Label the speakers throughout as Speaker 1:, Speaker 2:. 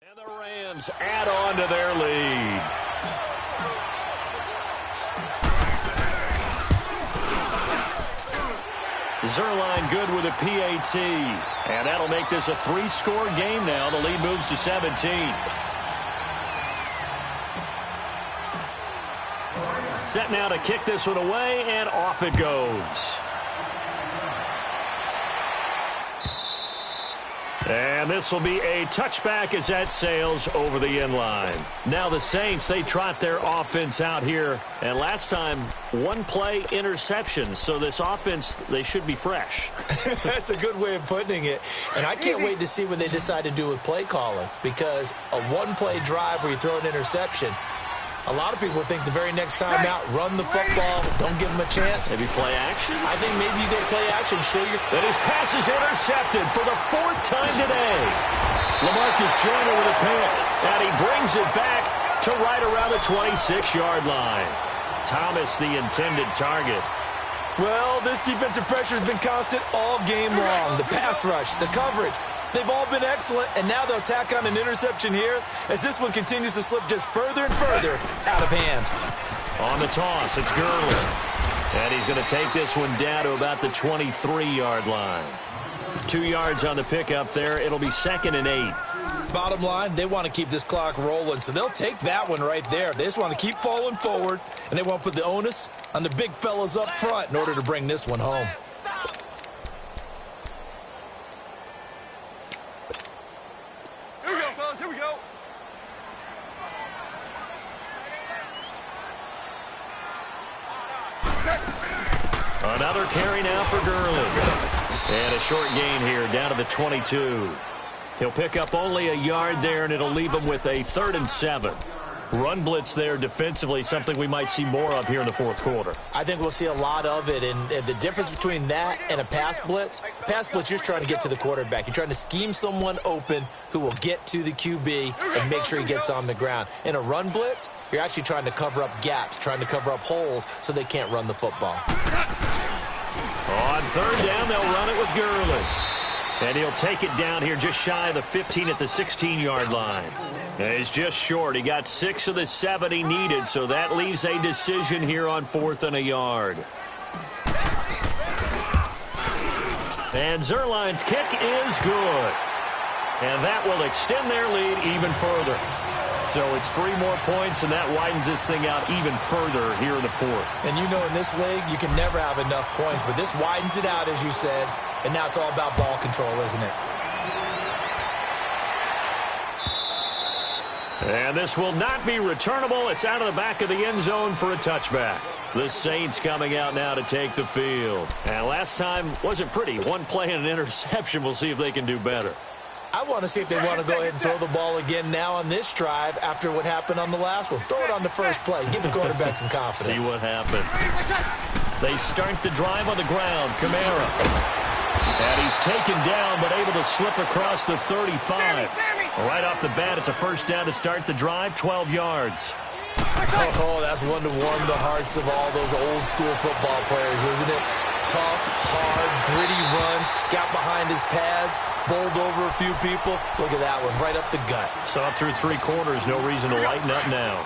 Speaker 1: And the Rams add on to their lead. Zerline good with a PAT. And that'll make this a 3-score game now. The lead moves to 17. Set now to kick this one away, and off it goes. And this will be a touchback as that sails over the end line. Now the Saints, they trot their offense out here. And last time, one play interception. So this offense, they should be fresh.
Speaker 2: That's a good way of putting it. And I can't wait to see what they decide to do with play calling. Because a one-play drive where you throw an interception, a lot of people think the very next time out, run the football, don't give them a chance.
Speaker 1: Maybe play action?
Speaker 2: I think maybe you go play action, show your...
Speaker 1: And his pass is intercepted for the 4th time today. LaMarcus Joyner with a pick, and he brings it back to right around the 26-yard line. Thomas, the intended target.
Speaker 2: Well, this defensive pressure has been constant all game long. The pass rush, the coverage, they've all been excellent, and now they'll tack on an interception here as this one continues to slip just further and further out of hand.
Speaker 1: On the toss, it's Gurley. And he's going to take this one down to about the 23-yard line. 2 yards on the pickup there. It'll be 2nd and 8.
Speaker 2: Bottom line, they want to keep this clock rolling, so they'll take that one right there. They just want to keep falling forward, and they want to put the onus on the big fellas up front in order to bring this one home.
Speaker 3: Here we go, fellas. Here we go.
Speaker 1: Another carry now for Gurley. And a short gain here down to the 22. He'll pick up only a yard there, and it'll leave him with a 3rd and 7. Run blitz there defensively, something we might see more of here in the 4th quarter.
Speaker 2: I think we'll see a lot of it, and the difference between that and a pass blitz, you're just trying to get to the quarterback. You're trying to scheme someone open who will get to the QB and make sure he gets on the ground. In a run blitz, you're actually trying to cover up gaps, trying to cover up holes so they can't run the football.
Speaker 1: On 3rd down, they'll run it with Gurley. And he'll take it down here just shy of the 15 at the 16-yard line. And he's just short. He got 6 of the 7 he needed, so that leaves a decision here on 4th and a yard. And Zerline's kick is good. And that will extend their lead even further. So it's 3 more points, and that widens this thing out even further here in the 4th.
Speaker 2: And you know in this league, you can never have enough points, but this widens it out, as you said, and now it's all about ball control, isn't it?
Speaker 1: And this will not be returnable. It's out of the back of the end zone for a touchback. The Saints coming out now to take the field. And last time wasn't pretty. One play and an interception. We'll see if they can do better.
Speaker 2: I want to see if they want to go ahead and throw the ball again now on this drive after what happened on the last one. Throw it on the first play. Give the quarterback some confidence.
Speaker 1: See what happens. They start the drive on the ground. Kamara. And he's taken down but able to slip across the 35. Right off the bat, it's a 1st down to start the drive, 12 yards.
Speaker 2: Oh, that's one to warm the hearts of all those old school football players, isn't it? Tough, hard, gritty run, got behind his pads, bowled over a few people. Look at that one, right up the gut.
Speaker 1: Saw through 3 quarters, no reason to lighten up now.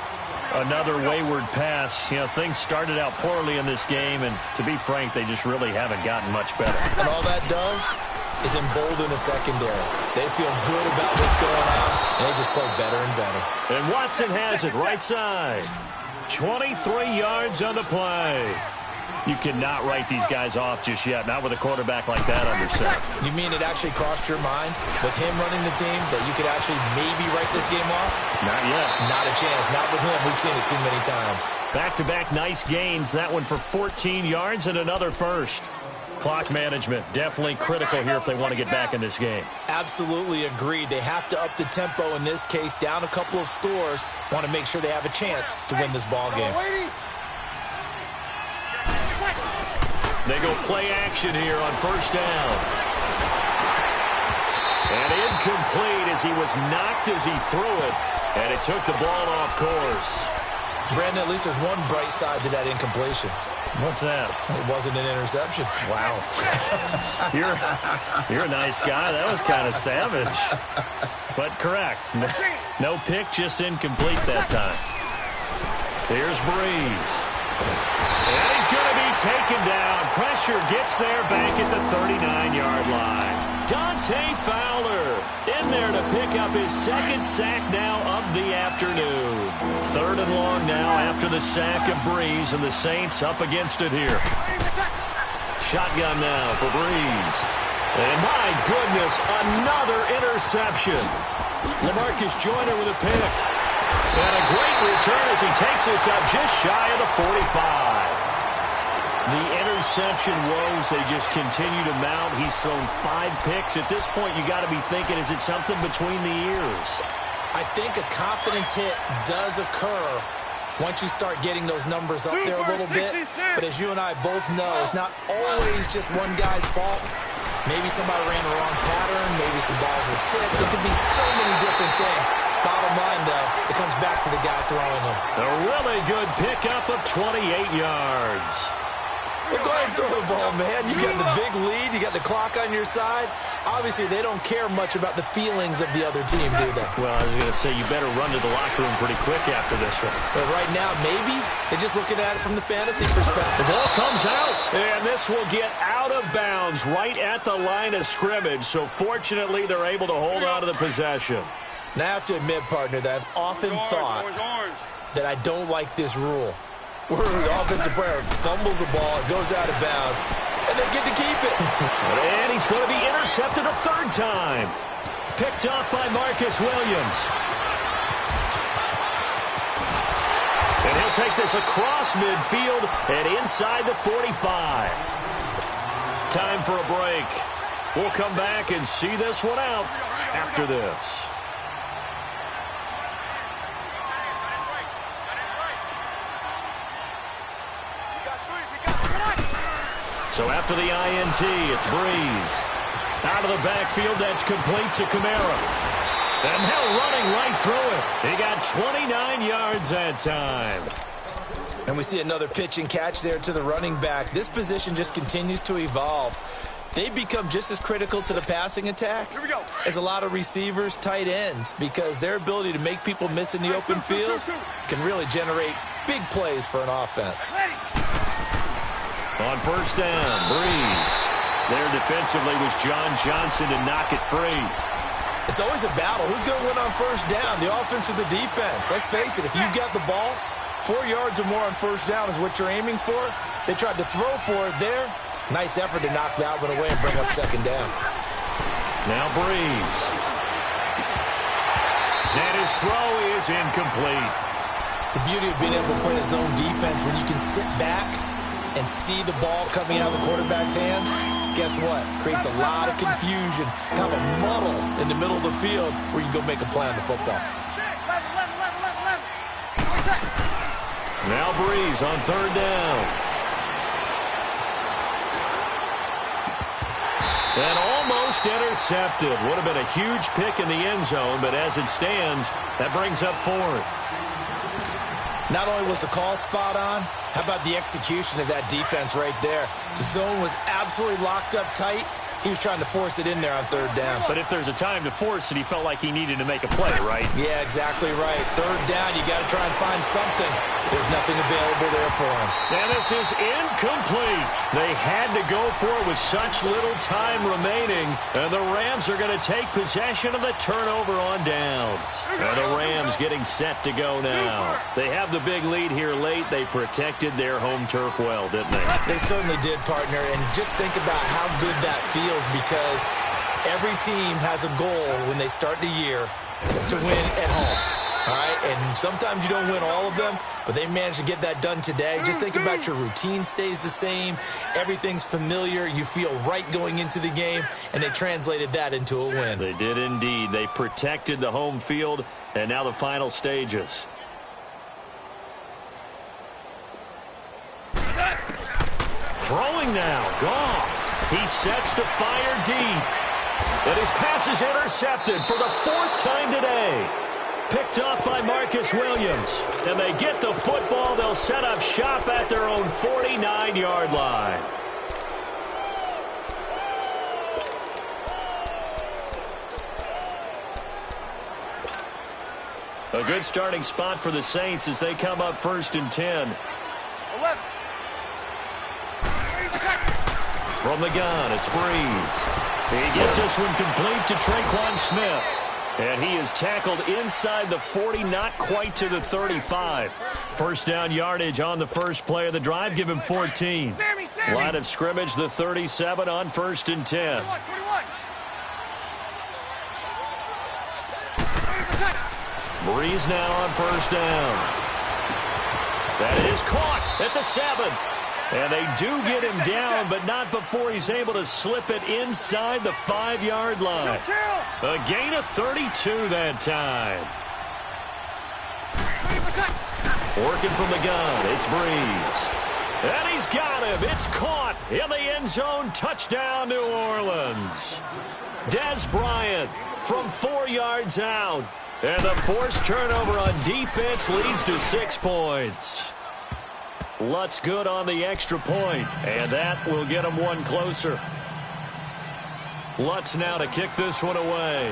Speaker 1: Another wayward pass. You know, things started out poorly in this game, and to be frank, they just really haven't gotten much better.
Speaker 2: And all that does is embolden a secondary. They feel good about what's going on, and they just play better and better.
Speaker 1: And Watson has it right side. 23 yards on the play. You cannot write these guys off just yet, not with a quarterback like that under center.
Speaker 2: You mean it actually crossed your mind with him running the team that you could actually maybe write this game off?
Speaker 1: Not yet.
Speaker 2: Not a chance. Not with him. We've seen it too many times.
Speaker 1: Back-to-back nice gains. That one for 14 yards and another 1st. Clock management definitely critical here if they want to get back in this game.
Speaker 2: Absolutely agreed. They have to up the tempo in this case, down a couple of scores. Want to make sure they have a chance to win this ball game.
Speaker 1: They go play action here on 1st down. And incomplete as he was knocked as he threw it. And it took the ball off course.
Speaker 2: Brandon, at least there's one bright side to that incompletion.
Speaker 1: What's that?
Speaker 2: It wasn't an interception.
Speaker 1: Wow. You're a nice guy. That was kind of savage. But correct. No pick, just incomplete that time. Here's Breeze. And he's going to be taken down. Pressure gets there back at the 39-yard line. Dante Fowler in there to pick up his second sack now of the afternoon. 3rd and long now after the sack of Breeze, and the Saints up against it here. Shotgun now for Breeze. And my goodness, another interception. LaMarcus Joyner with a pick. And a great return as he takes us up just shy of the 45. The interception woes, they just continue to mount. He's thrown 5 picks. At this point, you got to be thinking, is it something between the ears?
Speaker 2: I think a confidence hit does occur once you start getting those numbers up there a little bit. But as you and I both know, it's not always just one guy's fault. Maybe somebody ran the wrong pattern. Maybe some balls were tipped. It could be so many different things. Bottom line, though, it comes back to the guy throwing them.
Speaker 1: A really good pickup of 28 yards.
Speaker 2: Well, go ahead and throw the ball, man. You got the big lead. You got the clock on your side. Obviously, they don't care much about the feelings of the other team, do they?
Speaker 1: Well, I was going to say, you better run to the locker room pretty quick after this one.
Speaker 2: But right now, maybe they're just looking at it from the fantasy perspective.
Speaker 1: The ball comes out, and this will get out of bounds right at the line of scrimmage. So, fortunately, they're able to hold on to the possession.
Speaker 2: Now, I have to admit, partner, that I've often thought that I don't like this rule, where the offensive player fumbles the ball, it goes out of bounds, and they get to keep it.
Speaker 1: And he's going to be intercepted a 3rd time. Picked up by Marcus Williams. And he'll take this across midfield and inside the 45. Time for a break. We'll come back and see this one out after this. So after the INT, it's Breeze. Out of the backfield, that's complete to Kamara. And now running right through it. He got 29 yards that time.
Speaker 2: And we see another pitch and catch there to the running back. This position just continues to evolve. They become just as critical to the passing attack as a lot of receivers, tight ends, because their ability to make people miss in the open field can really generate big plays for an offense.
Speaker 1: On 1st down, Breeze. There defensively was John Johnson to knock it free.
Speaker 2: It's always a battle. Who's going to win on 1st down, the offense or the defense? Let's face it, if you've got the ball, 4 yards or more on 1st down is what you're aiming for. They tried to throw for it there. Nice effort to knock that one away and bring up 2nd down.
Speaker 1: Now Breeze. And his throw is incomplete.
Speaker 2: The beauty of being able to play a zone defense when you can sit back and see the ball coming out of the quarterback's hands, guess what? Creates a lot of confusion, kind of a muddle in the middle of the field where you go make a play on the football.
Speaker 1: Now Breeze on 3rd down. And almost intercepted. Would have been a huge pick in the end zone, but as it stands, that brings up 4th.
Speaker 2: Not only was the call spot on, how about the execution of that defense right there? The zone was absolutely locked up tight. He was trying to force it in there on 3rd down.
Speaker 1: But if there's a time to force it, he felt like he needed to make a play, right?
Speaker 2: Yeah, exactly right. 3rd down, you got to try and find something. There's nothing available there for him.
Speaker 1: And this is incomplete. They had to go for it with such little time remaining. And the Rams are going to take possession of the turnover on downs. And the Rams getting set to go now. They have the big lead here late. They protected their home turf well, didn't they?
Speaker 2: They certainly did, partner. And just think about how good that feels, because every team has a goal when they start the year to win at home. All right, and sometimes you don't win all of them, but they managed to get that done today. Just think about your routine stays the same. Everything's familiar. You feel right going into the game, and they translated that into a win.
Speaker 1: They did indeed. They protected the home field, and now the final stages. Throwing now, Goff. He sets to fire deep. And his pass is intercepted for the 4th time today. picked off by Marcus Williams. And they get the football. They'll set up shop at their own 49-yard line. A good starting spot for the Saints as they come up 1st and 10.
Speaker 3: 11.
Speaker 1: From the gun, it's Breeze. He gets this one complete to Traquan Smith. And he is tackled inside the 40, not quite to the 35. First down yardage on the first play of the drive. Give him 14.
Speaker 3: Sammy.
Speaker 1: Line of scrimmage, the 37 on 1st and 10.
Speaker 3: 21.
Speaker 1: Breeze now on 1st down. That is caught at the 7. And they do get him down, but not before he's able to slip it inside the 5-yard line. A gain of 32 that time. Working from the gun, it's Breeze. And he's got him. It's caught in the end zone. Touchdown, New Orleans. Des Bryant from 4 yards out. And the forced turnover on defense leads to 6 points. Lutz good on the extra point, and that will get him one closer. Lutz now to kick this one away.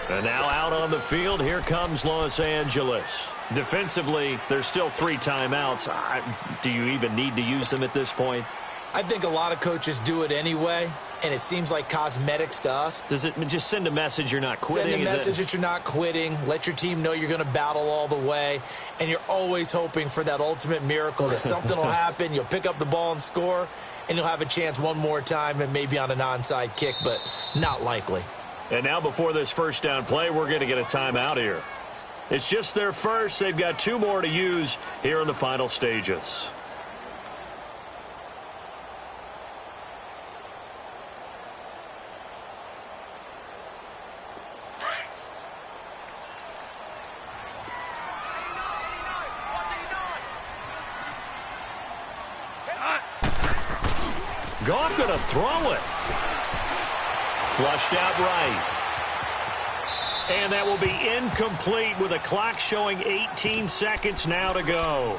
Speaker 1: And now out on the field, here comes Los Angeles. Defensively, there's still 3 timeouts. Do you even need to use them at this point?
Speaker 2: I think a lot of coaches do it anyway, and it seems like cosmetics to us.
Speaker 1: Does it just send a message you're not quitting?
Speaker 2: Send a message that you're not quitting. Let your team know you're going to battle all the way, and you're always hoping for that ultimate miracle that something will happen. You'll pick up the ball and score, and you'll have a chance one more time and maybe on an onside kick, but not likely.
Speaker 1: And now before this first down play, we're going to get a timeout here. It's just their first. They've got 2 more to use here in the final stages. Goff going to throw it. Flushed out right. And that will be incomplete with a clock showing 18 seconds now to go.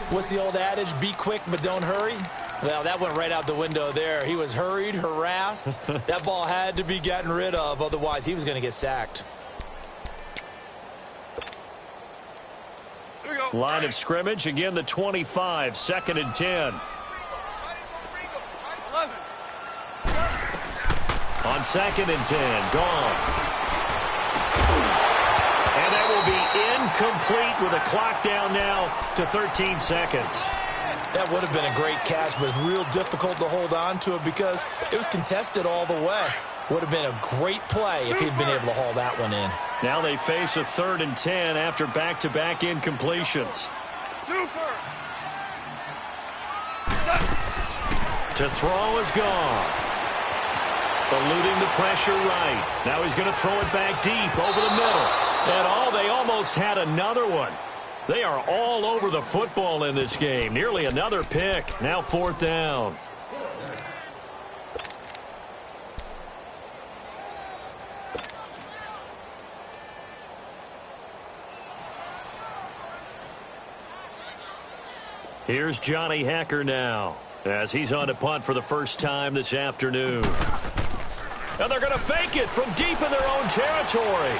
Speaker 2: What's the old adage? Be quick, but don't hurry? Well, that went right out the window there. He was hurried, harassed. That ball had to be gotten rid of. Otherwise, he was going to get sacked.
Speaker 3: Here we go.
Speaker 1: Line of scrimmage, again the 25, 2nd and 10.
Speaker 3: 11.
Speaker 1: On 2nd and 10, Goff. And that will be incomplete with a clock down now to 13 seconds.
Speaker 2: That would have been a great catch, but it's real difficult to hold on to it because it was contested all the way. Would have been a great play if he'd been able to haul that one in.
Speaker 1: Now they face a 3rd and 10 after back-to-back incompletions.
Speaker 3: Super.
Speaker 1: To throw is Goff. Eluding the pressure right. Now he's going to throw it back deep over the middle. And they almost had another one. They are all over the football in this game. Nearly another pick. Now 4th down. Here's Johnny Hacker now as he's on to punt for the first time this afternoon. And they're going to fake it from deep in their own territory.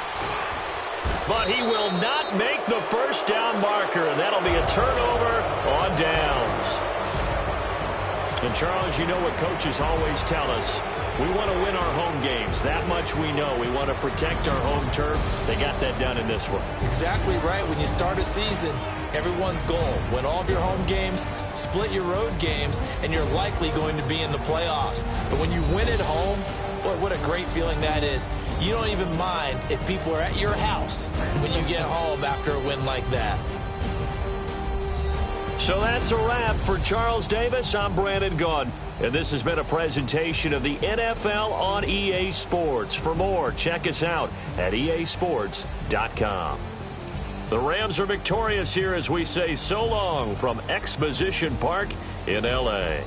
Speaker 1: But he will not make the first down marker, and that'll be a turnover on downs. And, Charles, you know what coaches always tell us. We want to win our home games. That much we know. We want to protect our home turf. They got that done in this one.
Speaker 2: Exactly right. When you start a season, everyone's goal, win all of your home games, split your road games, and you're likely going to be in the playoffs. But when you win at home, boy, what a great feeling that is. You don't even mind if people are at your house when you get home after a win like that.
Speaker 1: So that's a wrap for Charles Davis. I'm Brandon Gaudin, and this has been a presentation of the NFL on EA Sports. For more, check us out at easports.com. The Rams are victorious here as we say so long from Exposition Park in L.A.